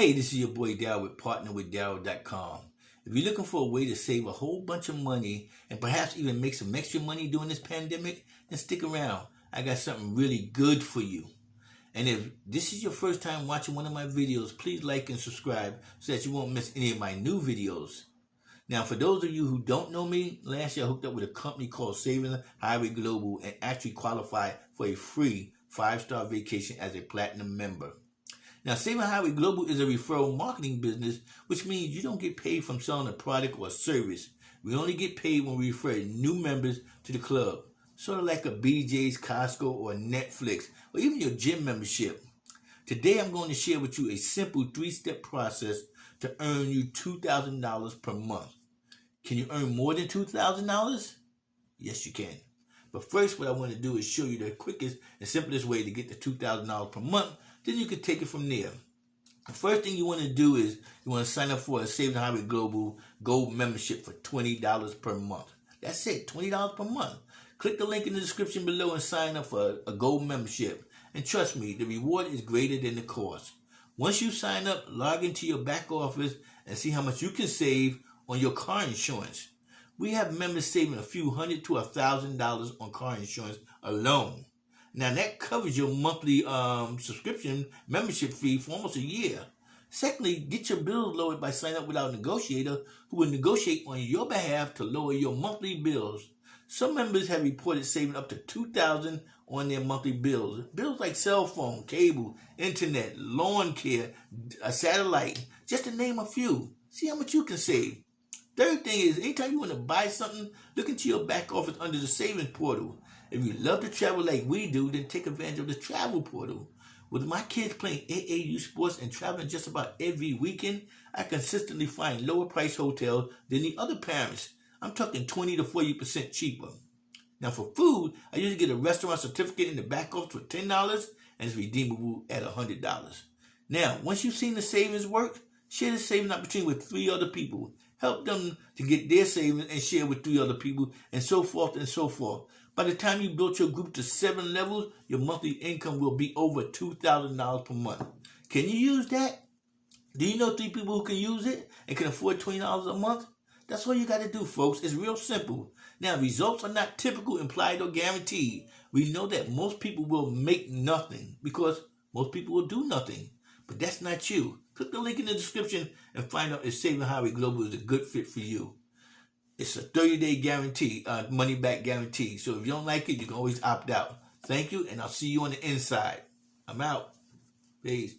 Hey, this is your boy Darryl with partnerwithdarryl.com. If you're looking for a way to save a whole bunch of money and perhaps even make some extra money during this pandemic, then stick around. I got something really good for you. And if this is your first time watching one of my videos, please like and subscribe so that you won't miss any of my new videos. Now, for those of you who don't know me, last year I hooked up with a company called Saving Highway Global and actually qualified for a free 5-star vacation as a platinum member. Now, Saving Highway Global is a referral marketing business, which means you don't get paid from selling a product or a service. We only get paid when we refer new members to the club, sort of like a BJ's, Costco, or Netflix, or even your gym membership. Today, I'm going to share with you a simple 3-step process to earn you $2,000 per month. Can you earn more than $2,000? Yes, you can. But first, what I want to do is show you the quickest and simplest way to get the $2,000 per month. Then you can take it from there. The first thing you want to do is you want to sign up for a Saving Highway Global Gold membership for $20 per month. That's it, $20 per month. Click the link in the description below and sign up for a gold membership. And trust me, the reward is greater than the cost. Once you sign up, log into your back office and see how much you can save on your car insurance. We have members saving a few $100 to $1,000 on car insurance alone. Now that covers your monthly subscription membership fee for almost a year. Secondly, get your bills lowered by signing up with our negotiator who will negotiate on your behalf to lower your monthly bills. Some members have reported saving up to $2,000 on their monthly bills. Bills like cell phone, cable, internet, lawn care, a satellite, just to name a few. See how much you can save. Third thing is, anytime you want to buy something, look into your back office under the savings portal. If you love to travel like we do, then take advantage of the travel portal. With my kids playing AAU sports and traveling just about every weekend, I consistently find lower price hotels than the other parents. I'm talking 20 to 40% cheaper. Now for food, I usually get a restaurant certificate in the back office for $10 and it's redeemable at $100. Now, once you've seen the savings work, share the savings opportunity with 3 other people. Help them to get their savings and share with 3 other people, and so forth and so forth. By the time you build your group to 7 levels, your monthly income will be over $2,000 per month. Can you use that? Do you know 3 people who can use it and can afford $20 a month? That's all you got to do, folks. It's real simple. Now, results are not typical, implied, or guaranteed. We know that most people will make nothing because most people will do nothing. But that's not you. Click the link in the description and find out if Saving Highway Global is a good fit for you. It's a 30-day guarantee, money-back guarantee. So if you don't like it, you can always opt out. Thank you, and I'll see you on the inside. I'm out. Peace.